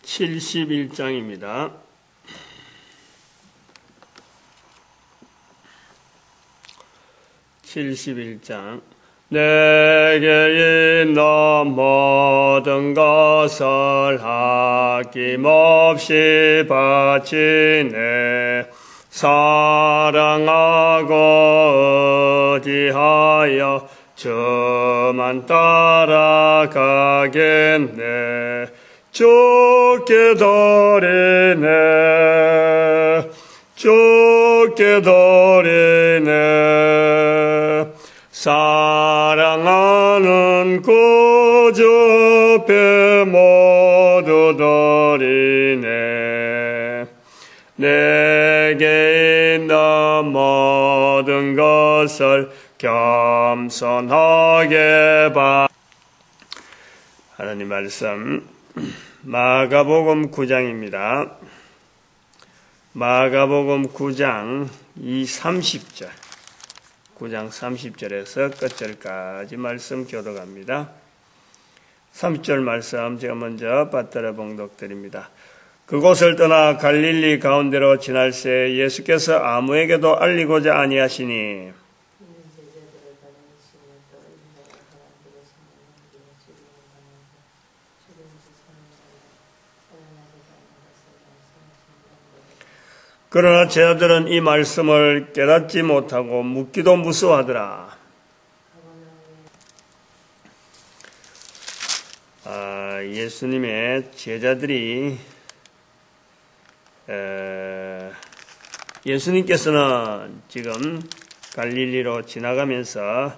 71장입니다. 내게 있는 모든 것을 아낌없이 바치네. 사랑하고 의지하여 저만 따라가겠네. 주께 드리네. 사랑하는 구주 배 모두 드리네. 내게 있는 모든 것을 겸손하게 하나님 말씀 마가복음 9장입니다. 마가복음 9장 30절 9장 30절에서 끝절까지 말씀 교독합니다. 30절 말씀 제가 먼저 받들어 봉독드립니다. 그곳을 떠나 갈릴리 가운데로 지날새 예수께서 아무에게도 알리고자 아니하시니 그러나 제자들은 이 말씀을 깨닫지 못하고 묻기도 무서워하더라. 예수님의 제자들이 예수님께서는 지금 갈릴리로 지나가면서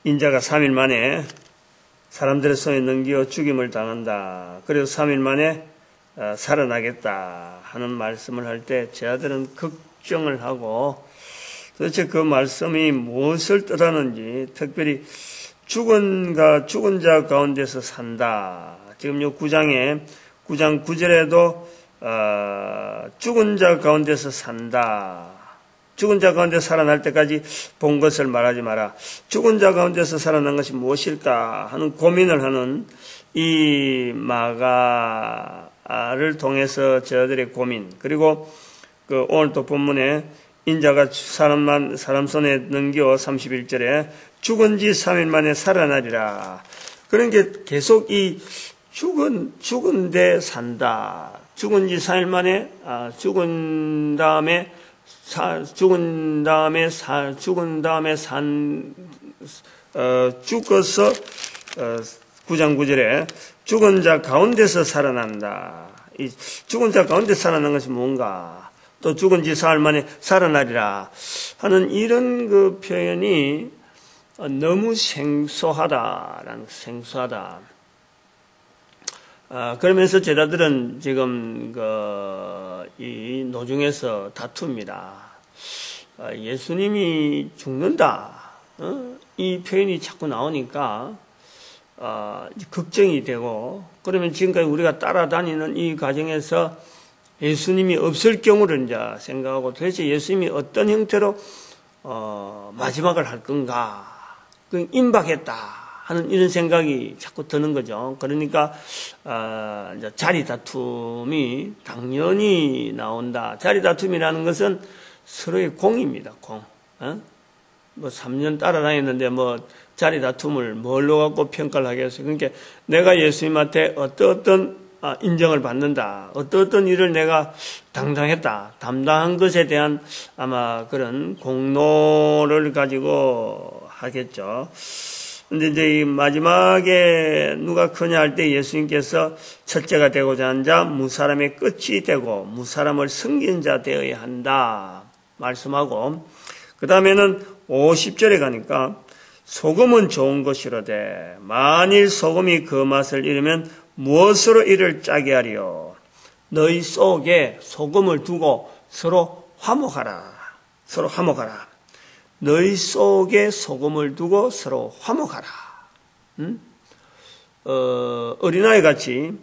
인자가 3일 만에 사람들의 손에 넘겨 죽임을 당한다. 그래서 3일 만에 살아나겠다 하는 말씀을 할 때 제자들은 걱정을 하고 도대체 그 말씀이 무엇을 뜻하는지, 특별히 죽은 자 가운데서 산다. 지금 요 9장 9절에도 죽은 자 가운데서 산다. 죽은 자 가운데 살아날 때까지 본 것을 말하지 마라. 죽은 자 가운데서 살아난 것이 무엇일까 하는 고민을 하는 이 마가를 통해서 저들의 고민, 그리고 오늘 또 본문에 인자가 사람 손에 넘겨 31절에 죽은 지 3일 만에 살아나리라. 그런 게 계속 이 죽은 데 산다. 죽은 지 4일 만에 죽은 다음에 죽어서 9장 9절에 죽은 자 가운데서 살아난다. 이 죽은 자 가운데 살아난 것이 뭔가? 또 죽은 지 4일 만에 살아나리라 하는 이런 그 표현이 너무 생소하다. 그러면서 제자들은 지금 이 노중에서 다툽니다. 예수님이 죽는다. 이 표현이 자꾸 나오니까 걱정이 되고, 그러면 지금까지 우리가 따라다니는 이 과정에서 예수님이 없을 경우를 이제 생각하고 도대체 예수님이 어떤 형태로 마지막을 할 건가, 임박했다 하는 이런 생각이 자꾸 드는 거죠. 그러니까 이제 자리 다툼이 당연히 나온다. 자리 다툼이라는 것은 서로의 공입니다. 공. 뭐 3년 따라다녔는데 뭐 자리 다툼을 뭘로 갖고 평가를 하겠어요. 그러니까 내가 예수님한테 어떤 인정을 받는다. 어떤 일을 내가 담당했다. 담당한 것에 대한 아마 그런 공로를 가지고 하겠죠. 근데 이제 이 마지막에 누가 크냐 할 때 예수님께서 첫째가 되고자 하는 자, 무사람의 끝이 되고 무사람을 섬기는 자 되어야 한다 말씀하고, 그 다음에는 50절에 가니까 소금은 좋은 것이로되 만일 소금이 그 맛을 잃으면 무엇으로 이를 짜게 하리요. 너희 속에 소금을 두고 서로 화목하라. 너희 속에 소금을 두고 서로 화목하라. 어린아이 같이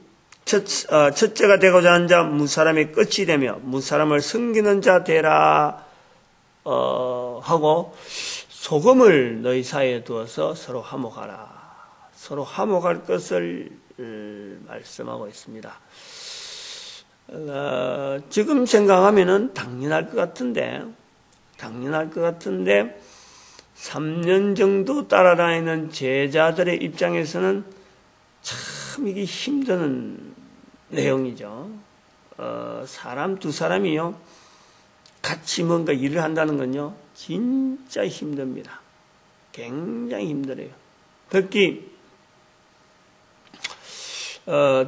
첫째가 되고자 하는 자 무사람의 끝이 되며 무사람을 섬기는 자 되라 하고 소금을 너희 사이에 두어서 서로 화목하라. 서로 화목할 것을 말씀하고 있습니다. 지금 생각하면은 당연할 것 같은데 3년 정도 따라다니는 제자들의 입장에서는 참 이게 힘드는 내용이죠. 사람 두 사람이요, 같이 뭔가 일을 한다는 건요, 진짜 힘듭니다. 굉장히 힘들어요. 특히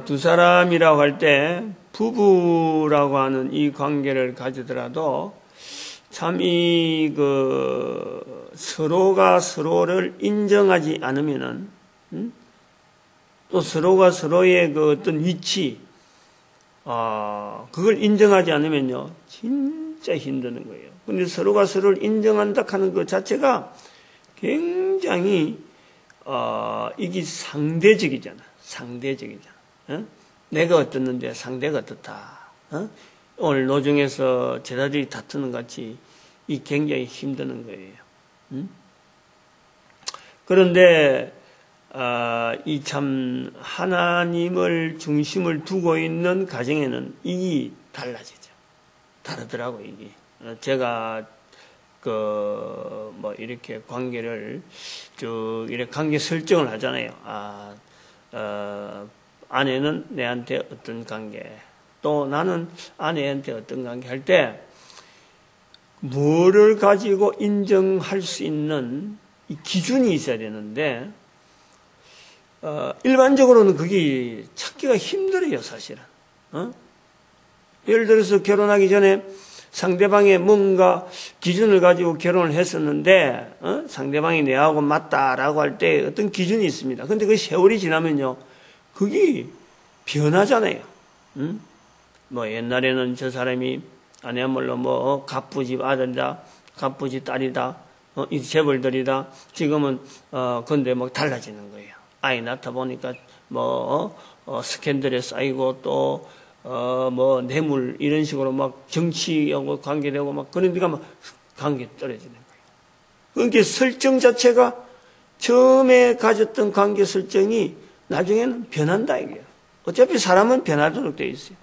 두 사람이라고 할 때 부부라고 하는 이 관계를 가지더라도 참 서로가 서로를 인정하지 않으면은, 또 서로가 서로의 그 어떤 위치, 그걸 인정하지 않으면요, 진짜 힘드는 거예요. 근데 서로가 서로를 인정한다 하는 것 자체가 굉장히, 이게 상대적이잖아. 내가 어떻는데 상대가 어떻다. 오늘 노중에서 제자들이 다투는 같이 이 굉장히 힘드는 거예요. 그런데 이 참 하나님을 중심을 두고 있는 가정에는 이게 달라지죠. 다르더라고 이게. 제가 이렇게 관계를 쭉 이렇게 관계 설정을 하잖아요. 아내는 내한테 어떤 관계, 또 나는 아내한테 어떤 관계 할 때 뭐를 가지고 인정할 수 있는 이 기준이 있어야 되는데 일반적으로는 그게 찾기가 힘들어요, 사실은. 예를 들어서 결혼하기 전에 상대방의 뭔가 기준을 가지고 결혼을 했었는데 상대방이 내하고 맞다라고 할 때 어떤 기준이 있습니다. 근데 그 세월이 지나면요, 그게 변하잖아요. 옛날에는 저 사람이 아내야말로 갑부집 아들이다, 갑부집 딸이다, 이 재벌들이다. 지금은 근데 달라지는 거예요. 아이 낳다 보니까 스캔들에 쌓이고 또 뇌물 이런 식으로 정치하고 관계되고 그러니까 관계 떨어지는 거예요. 그러니까 설정 자체가 처음에 가졌던 관계 설정이 나중에는 변한다 이게요. 어차피 사람은 변하도록 되어 있어요.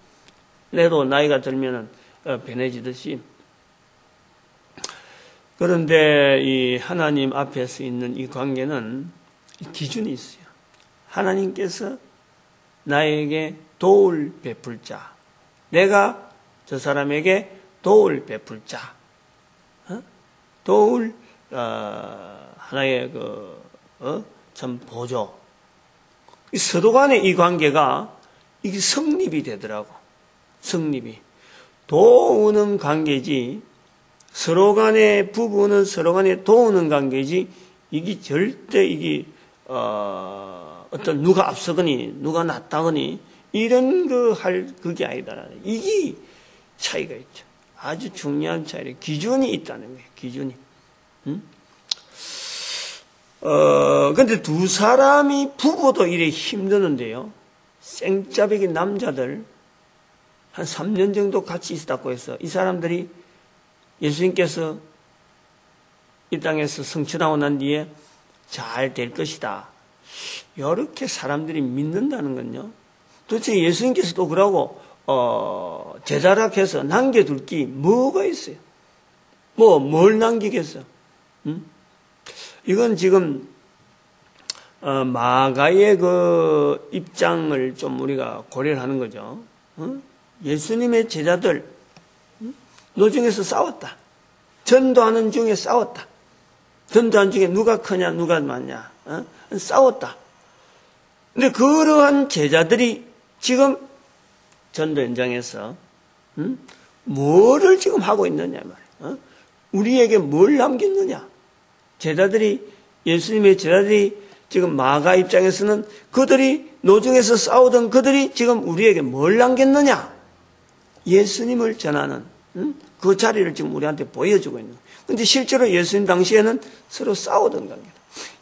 내도 나이가 들면은 변해지듯이. 그런데 이 하나님 앞에서 있는 이 관계는 기준이 있어요. 하나님께서 나에게 도울 베풀 자, 내가 저 사람에게 도울 베풀 자, 도울 하나의 참 보조. 서로 간의 이 관계가 이게 성립이 되더라고. 성립이. 도우는 관계지, 서로 간의 부부는 서로 간에 도우는 관계지, 이게 절대 이게 어떤 누가 앞서거니 누가 낫다거니 이런 그게 아니다. 이게 차이가 있죠. 아주 중요한 차이래. 기준이 있다는 거예요. 기준이. 근데 두 사람이 부부도 이래 힘드는데요. 생짜배기 남자들 한 3년 정도 같이 있었다고 해서 이 사람들이 예수님께서 이 땅에서 성취하고 난 뒤에 잘 될 것이다. 이렇게 사람들이 믿는다는 건요. 도대체 예수님께서도 그러고 제자라 해서 남겨둘 게 뭐가 있어요? 뭘 남기겠어? 이건 지금 마가의 그 입장을 좀 우리가 고려를 하는 거죠. 예수님의 제자들 노중에서 싸웠다. 전도하는 중에 싸웠다. 전도하는 중에 누가 크냐 누가 많냐 싸웠다. 근데 그러한 제자들이 지금 전도 현장에서 뭐를 지금 하고 있느냐 말이야. 우리에게 뭘 남겼느냐. 예수님의 제자들이 지금 마가 입장에서는 그들이 노중에서 싸우던 그들이 지금 우리에게 뭘 남겼느냐. 예수님을 전하는 그 자리를 지금 우리한테 보여주고 있는 거예요. 근데 실제로 예수님 당시에는 서로 싸우던 관계다.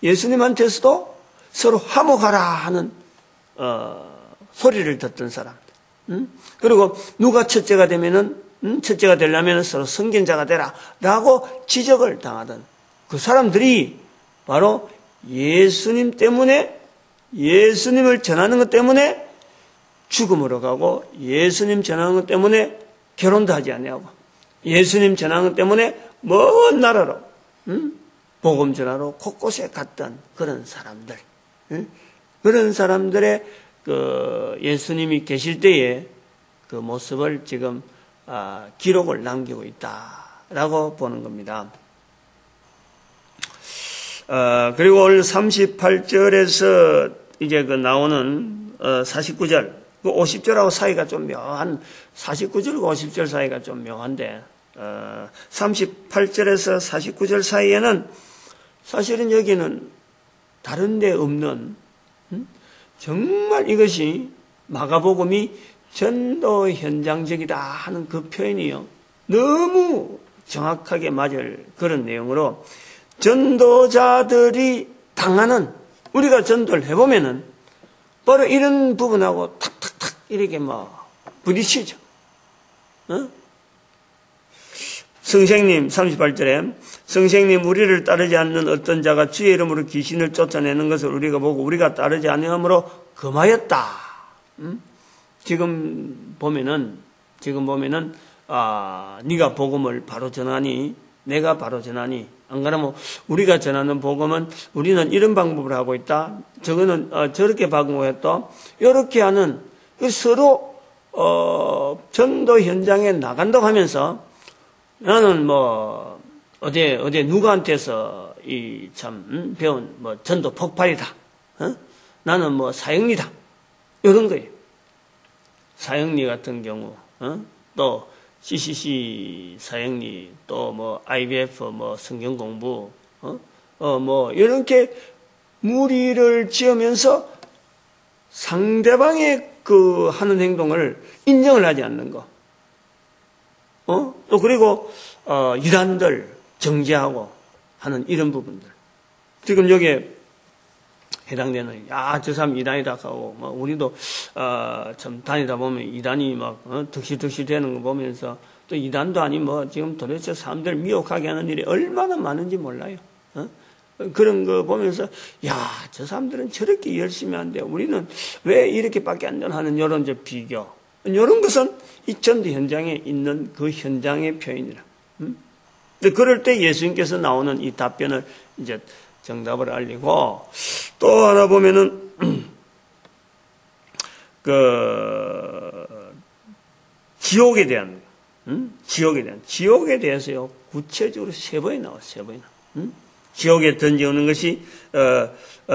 예수님한테서도 서로 화목하라 하는 소리를 듣던 사람들. 그리고 누가 첫째가 되면은 첫째가 되려면 서로 선견자가 되라라고 지적을 당하던 그 사람들이 바로 예수님 때문에 예수님을 전하는 것 때문에 죽음으로 가고, 예수님 전하는 것 때문에 결혼도 하지 아니하고, 예수님 전하는 것 때문에 먼 나라로 복음 전하러 곳곳에 갔던 그런 사람들, 그런 사람들의 그 예수님이 계실 때의 그 모습을 지금 기록을 남기고 있다라고 보는 겁니다. 그리고 오늘 38절에서 이제 그 나오는 49절, 그 50절하고 사이가 좀 묘한, 49절과 50절 사이가 좀 묘한데, 38절에서 49절 사이에는 사실은 여기는 다른 데 없는, 정말 이것이 마가복음이 전도 현장적이다 하는 그 표현이요, 너무 정확하게 맞을 그런 내용으로, 전도자들이 당하는, 우리가 전도를 해보면은 바로 이런 부분하고 탁탁탁 이렇게 부딪히죠. 성생님 38절에 성생님 우리를 따르지 않는 어떤 자가 주의 이름으로 귀신을 쫓아내는 것을 우리가 보고 우리가 따르지 아니함으로 금하였다. 지금 보면은 네가 복음을 바로 전하니, 내가 바로 전하니, 안 그러면 우리가 전하는 복음은 우리는 이런 방법을 하고 있다, 저거는 저렇게 방법했다, 이렇게 하는, 서로 전도 현장에 나간다고 하면서 나는 어제 누구한테서 배운 전도 폭발이다, 나는 사형리다, 이런 거예요. 사형리 같은 경우, 또 CCC 사형리, 또 IBF 성경 공부, 이렇게 무리를 지으면서 상대방의 그 하는 행동을 인정을 하지 않는 거, 또 그리고 이단들 정죄하고 하는 이런 부분들, 지금 여기에 해당되는, 저 사람 이단이다 하고, 우리도, 참 다니다 보면 이단이 득실득실 되는 거 보면서, 또 이단도 아니, 지금 도대체 사람들 미혹하게 하는 일이 얼마나 많은지 몰라요. 그런 거 보면서, 저 사람들은 저렇게 열심히 하는데, 우리는 왜 이렇게밖에 안 되나 하는 이런 비교. 이런 것은 이 전도 현장에 있는 그 현장의 표현이라. 근데 그럴 때 예수님께서 나오는 이 답변을 이제 정답을 알리고, 또 하나 보면은 지옥에 대해서요 구체적으로 3번이 나와, 3번이나. 지옥에 던져오는 것이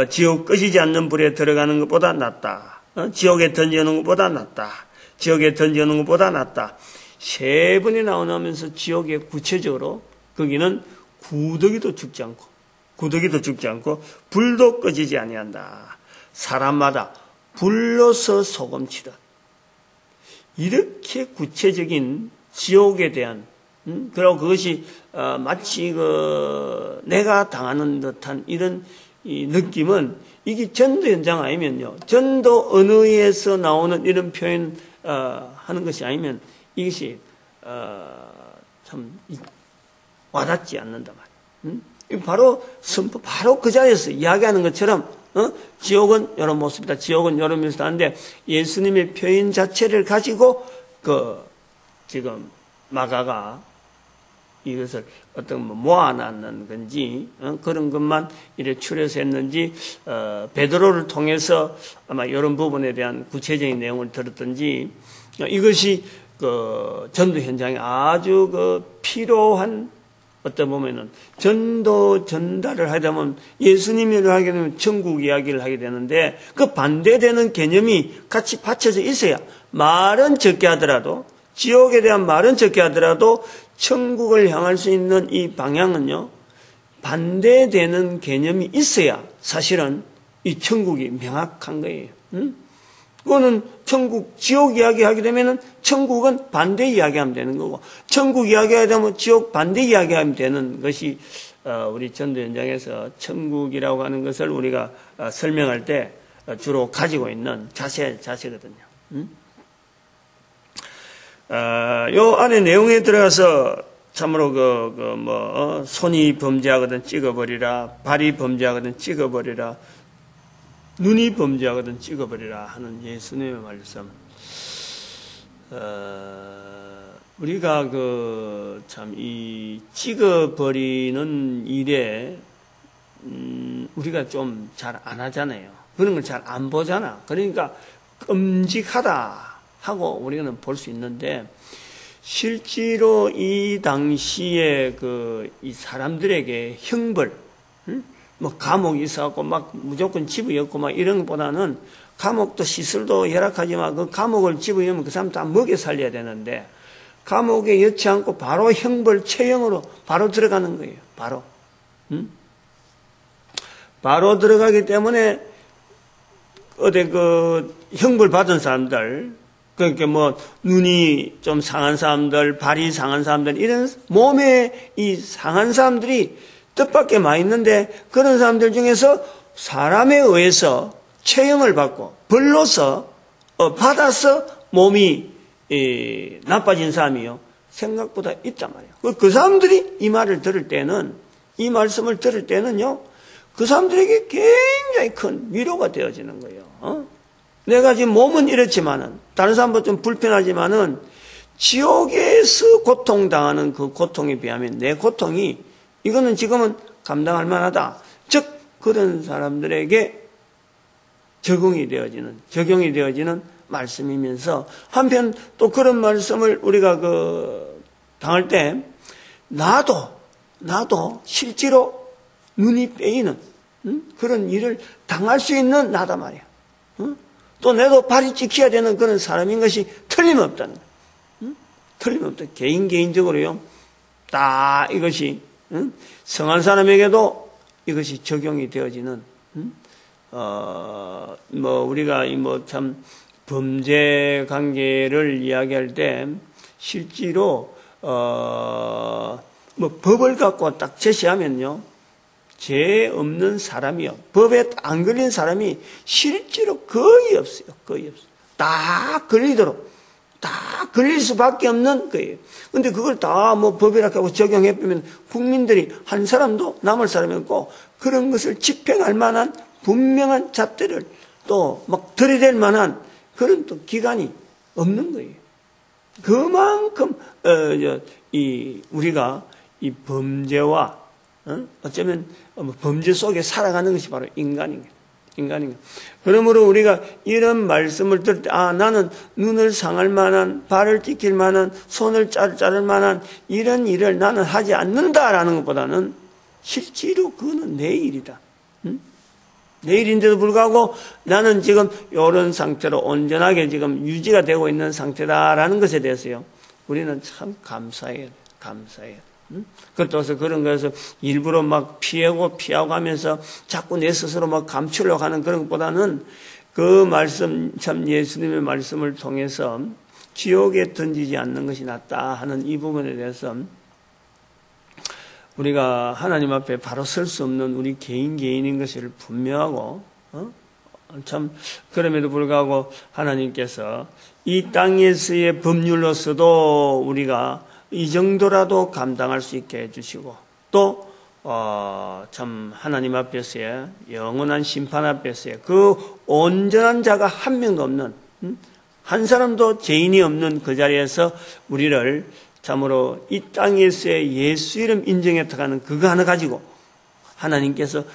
지옥 끄시지 않는 불에 들어가는 것보다 낫다. 지옥에 던져오는 것보다 낫다. 지옥에 던져오는 것보다 낫다. 3번이 나오면서 지옥에 구체적으로 거기는 구더기도 죽지 않고 불도 꺼지지 아니한다. 사람마다 불로서 소금치듯. 이렇게 구체적인 지옥에 대한, 그리고 그것이 마치 내가 당하는 듯한 이런 이 느낌은, 이게 전도 현장 아니면요, 전도 언어에서 나오는 이런 표현 하는 것이 아니면 이것이 참 와닿지 않는다 말이에요. 바로 선포, 바로 그 자리에서 이야기하는 것처럼, 지옥은 이런 모습이다, 지옥은 이런 모습이다 하는데, 예수님의 표현 자체를 가지고 지금 마가가 이것을 모아놨는 건지, 그런 것만 이렇게 추려서 했는지, 베드로를 통해서 아마 이런 부분에 대한 구체적인 내용을 들었던지, 이것이 전도 현장에 아주 필요한, 어떤 보면은 전도 전달을 하게 되면, 예수님을 하게 되면 천국 이야기를 하게 되는데, 그 반대되는 개념이 같이 받쳐져 있어야, 말은 적게 하더라도, 지옥에 대한 말은 적게 하더라도 천국을 향할 수 있는 이 방향은요, 반대되는 개념이 있어야 사실은 이 천국이 명확한 거예요. 그거는 천국, 지옥 이야기하게 되면은 천국은 반대 이야기하면 되는 거고, 천국 이야기하게 되면 지옥 반대 이야기하면 되는 것이 우리 전도 현장에서 천국이라고 하는 것을 우리가 설명할 때 주로 가지고 있는 자세거든요. 요 안에 내용에 들어가서 참으로 손이 범죄하거든 찍어버리라, 발이 범죄하거든 찍어버리라, 눈이 범죄하거든 찍어버리라 하는 예수님의 말씀. 우리가 참 이 찍어버리는 일에 우리가 좀 잘 안 하잖아요. 그런 걸 잘 안 보잖아. 그러니까 끔찍하다 하고 우리는 볼 수 있는데, 실제로 이 당시에 이 사람들에게 형벌, 뭐 감옥이 있어갖고 막 무조건 집어였고 막 이런 것보다는, 감옥도 시설도 열악하지만 그 감옥을 집어넣으면 그 사람 다 먹여 살려야 되는데, 감옥에 였지 않고 바로 형벌 처형으로 바로 들어가는 거예요. 바로 들어가기 때문에 어디 형벌 받은 사람들, 그러니까 뭐 눈이 좀 상한 사람들, 발이 상한 사람들, 이런 몸에 이 상한 사람들이 뜻밖의 많이 있는데, 그런 사람들 중에서 사람에 의해서 처형을 받고 벌로서 받아서 몸이 나빠진 사람이요, 생각보다 있단 말이에요. 그 사람들이 이 말을 들을 때는, 이 말씀을 들을 때는요, 그 사람들에게 굉장히 큰 위로가 되어지는 거예요. 내가 지금 몸은 이렇지만은, 다른 사람보다 좀 불편하지만은, 지옥에서 고통당하는 그 고통에 비하면 내 고통이, 이거는 지금은 감당할 만하다. 즉, 그런 사람들에게 적용이 되어지는 말씀이면서, 한편 또 그런 말씀을 우리가 당할 때, 나도 실제로 눈이 빼이는 그런 일을 당할 수 있는 나다 말이야. 또 내도 발이 찍혀야 되는 그런 사람인 것이 틀림없다는 거예요. 틀림없다. 개인적으로요, 딱 이것이 성한 사람에게도 이것이 적용이 되어지는, 우리가 참 범죄 관계를 이야기할 때 실제로 법을 갖고 딱 제시하면요, 죄 없는 사람이요, 법에 안 걸린 사람이 실제로 거의 없어요. 다 걸릴 수밖에 없는 거예요. 근데 그걸 다 법이라고 하고 적용해보면 국민들이 한 사람도 남을 사람이 없고, 그런 것을 집행할 만한 분명한 잣대를 또 막 들이댈 만한 그런 또 기관이 없는 거예요. 그만큼 우리가 이 범죄와 어쩌면 범죄 속에 살아가는 것이 바로 인간인 거예요. 그러므로 우리가 이런 말씀을 들을 때, 나는 눈을 상할 만한, 발을 찍힐 만한, 손을 자를 만한 이런 일을 나는 하지 않는다라는 것보다는 실제로 그거는 내 일이다. 내 일인데도 불구하고 나는 지금 이런 상태로 온전하게 지금 유지가 되고 있는 상태다라는 것에 대해서요, 우리는 참 감사해요. 그래서 그런 것에서 일부러 막 피하고 하면서 자꾸 내 스스로 막 감추려고 하는 그런 것보다는, 그 말씀, 참 예수님의 말씀을 통해서 지옥에 던지지 않는 것이 낫다 하는 이 부분에 대해서 우리가 하나님 앞에 바로 설 수 없는 우리 개인인 것을 분명하고, 참 그럼에도 불구하고 하나님께서 이 땅에서의 법률로서도 우리가 이 정도라도 감당할 수 있게 해주시고, 또 참 하나님 앞에서의 영원한 심판 앞에서의 그 온전한 자가 한 명도 없는, 한 사람도 죄인이 없는 그 자리에서 우리를 참으로 이 땅에서의 예수 이름 인정했다가는 그거 하나 가지고 하나님께서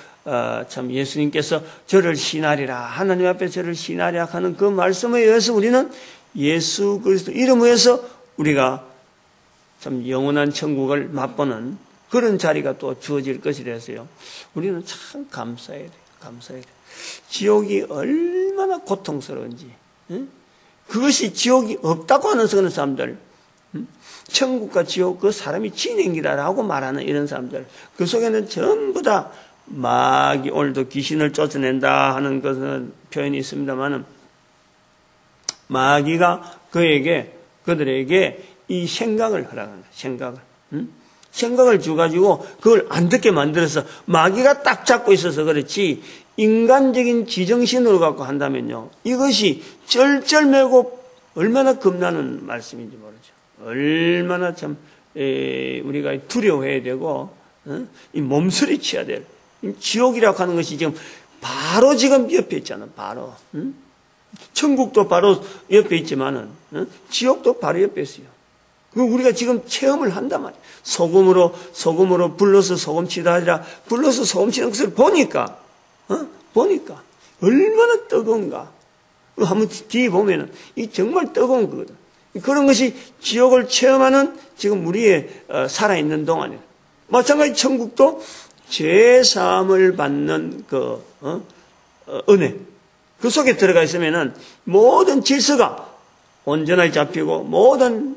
참 예수님께서 저를 신하리라, 하나님 앞에 저를 신하리라 하는 그 말씀에 의해서 우리는 예수 그리스도 이름에 의해서 우리가 참 영원한 천국을 맛보는 그런 자리가 또 주어질 것이라서요, 우리는 참 감사해야 돼요. 지옥이 얼마나 고통스러운지, 그것이 지옥이 없다고 하는 그런 사람들, 천국과 지옥 그 사람이 진행이다라고 말하는 이런 사람들, 그 속에는 전부 다 마귀, 오늘도 귀신을 쫓아낸다 하는 것은 표현이 있습니다만은, 마귀가 그들에게 이 생각을 허락한다. 생각을 줘가지고 그걸 안 듣게 만들어서 마귀가 딱 잡고 있어서 그렇지, 인간적인 지정신으로 갖고 한다면요, 이것이 쩔쩔매고 얼마나 겁나는 말씀인지 모르죠. 얼마나 참 우리가 두려워해야 되고, 이 몸서리 쳐야 될, 지옥이라고 하는 것이 지금 바로 지금 옆에 있잖아, 바로. 응? 천국도 바로 옆에 있지만은, 응? 지옥도 바로 옆에 있어요. 그 우리가 지금 체험을 한단 말이에요. 소금으로 불러서 소금치다 하리라. 불러서 소금치는 것을 보니까, 보니까, 얼마나 뜨거운가. 한번 뒤에 보면은, 이 정말 뜨거운 거거든. 그런 것이 지옥을 체험하는 지금 우리의 살아있는 동안에. 마찬가지 천국도 죄사함을 받는 그, 은혜. 그 속에 들어가 있으면은 모든 질서가 온전하게 잡히고 모든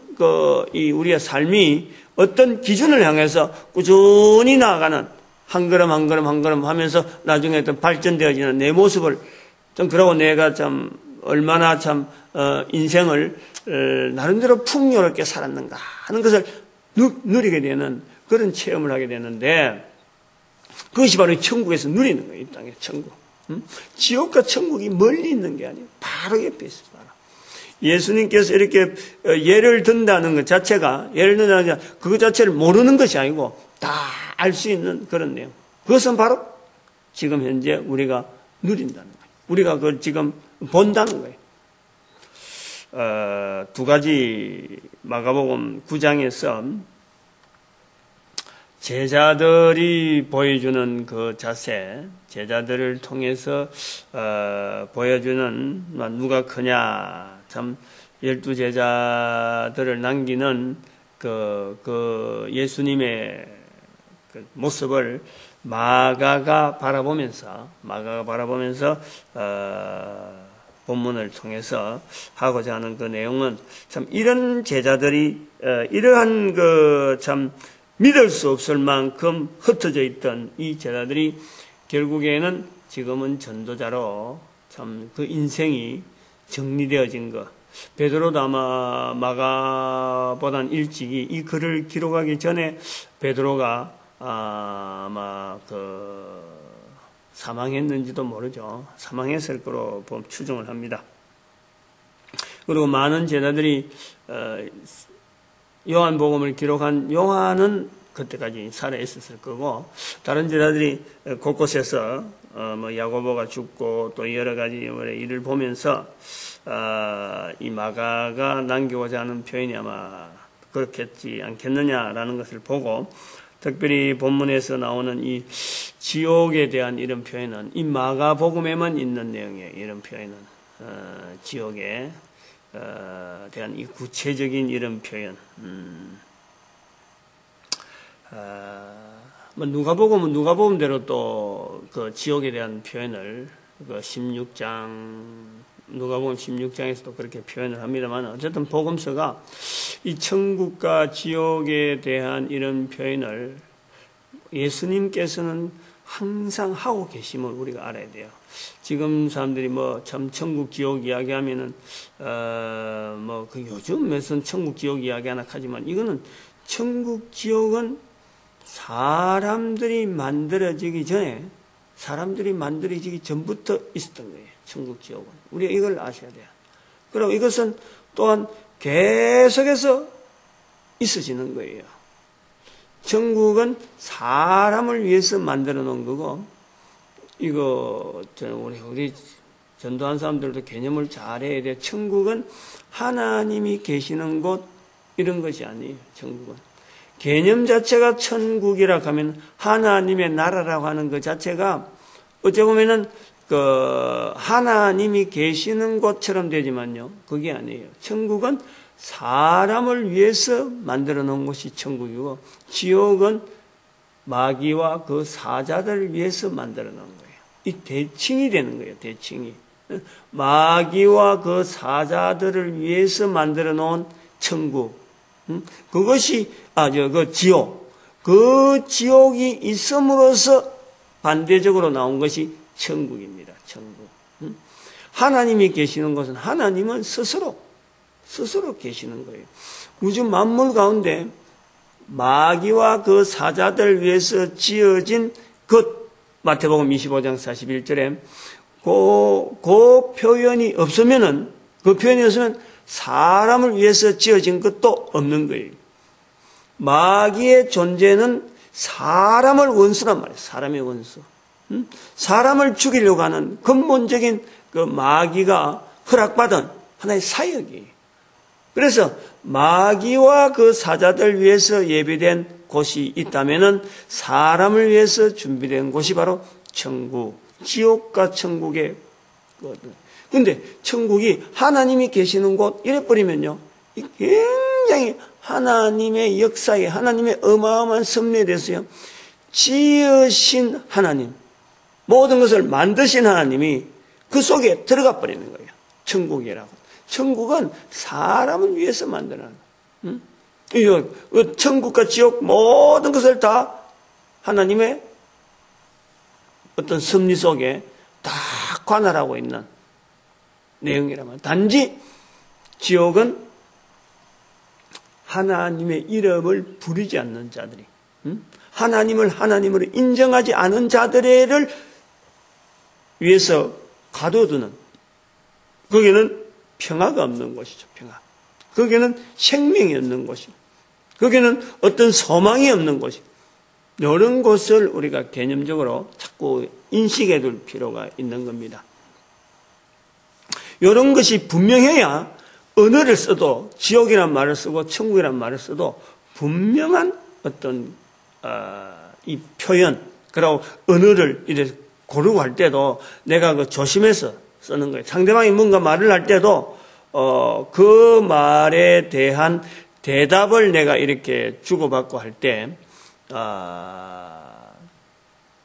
우리의 삶이 어떤 기준을 향해서 꾸준히 나아가는 한 걸음 한 걸음 한 걸음 하면서 나중에 어떤 발전되어지는 내 모습을 좀 그러고 내가 참 얼마나 참 인생을 나름대로 풍요롭게 살았는가 하는 것을 누리게 되는 그런 체험을 하게 되는데 그것이 바로 천국에서 누리는 거예요. 이 땅의 천국. 지옥과 천국이 멀리 있는 게 아니에요. 바로 옆에 있어요. 바로. 예수님께서 이렇게 예를 든다는 것 자체가 예를 든다는 그 자체를 모르는 것이 아니고 다 알 수 있는 그런 내용. 그것은 바로 지금 현재 우리가 누린다는 거예요. 우리가 그걸 지금 본다는 거예요. 두 가지 마가복음 9장에서 제자들이 보여주는 그 자세, 제자들을 통해서 보여주는 누가 크냐, 참 12제자들을 남기는 그 예수님의 그 모습을 마가가 바라보면서 본문을 통해서 하고자 하는 그 내용은 참 이런 제자들이 이러한 그 참 믿을 수 없을 만큼 흩어져 있던 이 제자들이 결국에는 지금은 전도자로 참 그 인생이 정리되어진 것. 베드로도 아마 마가보단 일찍이 이 글을 기록하기 전에 베드로가 아마 사망했는지도 모르죠. 사망했을 거로 추정을 합니다. 그리고 많은 제자들이 요한복음을 기록한 요한은 그때까지 살아 있었을 거고 다른 제자들이 곳곳에서 야고보가 죽고 또 여러 가지 일을 보면서 이 마가가 남기고자 하는 표현이 아마 그렇겠지 않겠느냐라는 것을 보고 특별히 본문에서 나오는 이 지옥에 대한 이런 표현은 이 마가복음에만 있는 내용이에요. 이런 표현은 지옥에 대한 이 구체적인 이런 표현. 누가복음은 누가복음대로 또 그 지옥에 대한 표현을 그 16장 누가복음 16장에서도 그렇게 표현을 합니다만 어쨌든 복음서가 이 천국과 지옥에 대한 이런 표현을 예수님께서는 항상 하고 계심을 우리가 알아야 돼요. 지금 사람들이 참 천국 지옥 이야기하면은 그 요즘에선 천국 지옥 이야기 하나 하지만 이거는 천국 지옥은 사람들이 만들어지기 전부터 있었던 거예요. 천국 지옥은. 우리가 이걸 아셔야 돼요. 그리고 이것은 또한 계속해서 있어지는 거예요. 천국은 사람을 위해서 만들어 놓은 거고, 이거, 우리 전도한 사람들도 개념을 잘 해야 돼요. 천국은 하나님이 계시는 곳, 이런 것이 아니에요. 천국은. 개념 자체가 천국이라 하면 하나님의 나라라고 하는 것 자체가 어찌 보면은 하나님이 계시는 곳처럼 되지만요. 그게 아니에요. 천국은 사람을 위해서 만들어 놓은 것이 천국이고 지옥은 마귀와 그 사자들을 위해서 만들어 놓은 거예요. 이 대칭이 되는 거예요. 대칭이. 마귀와 그 사자들을 위해서 만들어 놓은 천국. 그것이 지옥. 그 지옥이 있음으로써 반대적으로 나온 것이 천국입니다. 천국. 하나님이 계시는 것은 하나님은 스스로 계시는 거예요. 우주 만물 가운데 마귀와 그 사자들 위해서 지어진 것, 마태복음 25장 41절에 그 표현이 없으면 사람을 위해서 지어진 것도 없는 거예요. 마귀의 존재는 사람을 원수란 말이에요. 사람의 원수. 사람을 죽이려고 하는 근본적인 그 마귀가 허락받은 하나의 사역이. 그래서 마귀와 그 사자들 위해서 예비된 곳이 있다면은 사람을 위해서 준비된 곳이 바로 천국, 지옥과 천국의 거든. 근데 천국이 하나님이 계시는 곳 이래 버리면요, 굉장히 하나님의 역사에, 하나님의 어마어마한 섭리에 대해서요, 지으신 하나님, 모든 것을 만드신 하나님이 그 속에 들어가 버리는 거예요. 천국이라고. 천국은 사람을 위해서 만드는, 천국과 지옥 모든 것을 다 하나님의 어떤 섭리 속에 다 관할하고 있는 내용이라면, 단지 지옥은 하나님의 이름을 부르지 않는 자들이, 하나님을 하나님으로 인정하지 않은 자들을 위해서 가둬두는, 거기는 평화가 없는 곳이죠. 평화. 거기는 생명이 없는 곳이고, 거기는 어떤 소망이 없는 곳이고, 이런 것을 우리가 개념적으로 자꾸 인식해 둘 필요가 있는 겁니다. 이런 것이 분명해야 언어를 써도, 지옥이란 말을 쓰고 천국이란 말을 써도 분명한 어떤 이 표현, 그리고 언어를 이렇게 고르고 할 때도 내가 그 조심해서 쓰는 거예요. 상대방이 뭔가 말을 할 때도 그 말에 대한 대답을 내가 이렇게 주고받고 할 때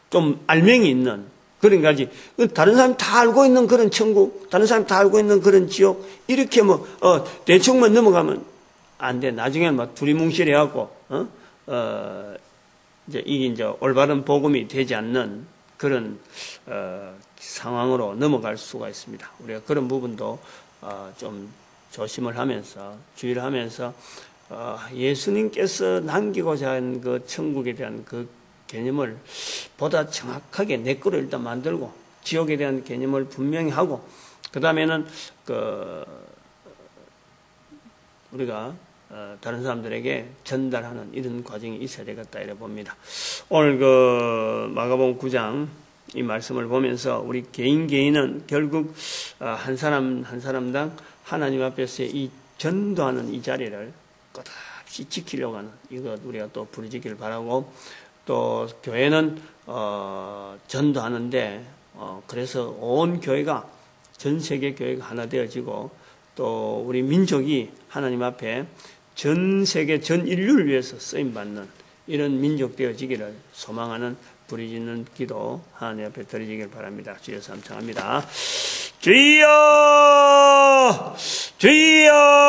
좀 알맹이 있는, 그러니까 다른 사람이 다 알고 있는 그런 천국, 다른 사람이 다 알고 있는 그런 지옥, 이렇게 대충만 넘어가면 안 돼. 나중에는 막 두리뭉실해갖고 이게 올바른 복음이 되지 않는 그런 상황으로 넘어갈 수가 있습니다. 우리가 그런 부분도 좀 조심을 하면서, 주의를 하면서 예수님께서 남기고자 한 그 천국에 대한 그 개념을 보다 정확하게 내 거로 일단 만들고, 지옥에 대한 개념을 분명히 하고, 그 다음에는 우리가 다른 사람들에게 전달하는 이런 과정이 있어야 되겠다 이래 봅니다. 오늘 그 마가복음 9장 이 말씀을 보면서 우리 개인은 결국 한 사람 한 사람당 하나님 앞에서 이 전도하는 이 자리를 끝없이 지키려고 하는, 이것 우리가 또 부르짖기를 바라고, 또 교회는 전도하는데 그래서 온 교회가, 전 세계 교회가 하나 되어지고, 또 우리 민족이 하나님 앞에 전 세계 전 인류를 위해서 쓰임 받는 이런 민족 되어지기를 소망하는 부르짖는 기도 하나님 앞에 드리기를 바랍니다. 주여 삼창합니다. 주여, 주여.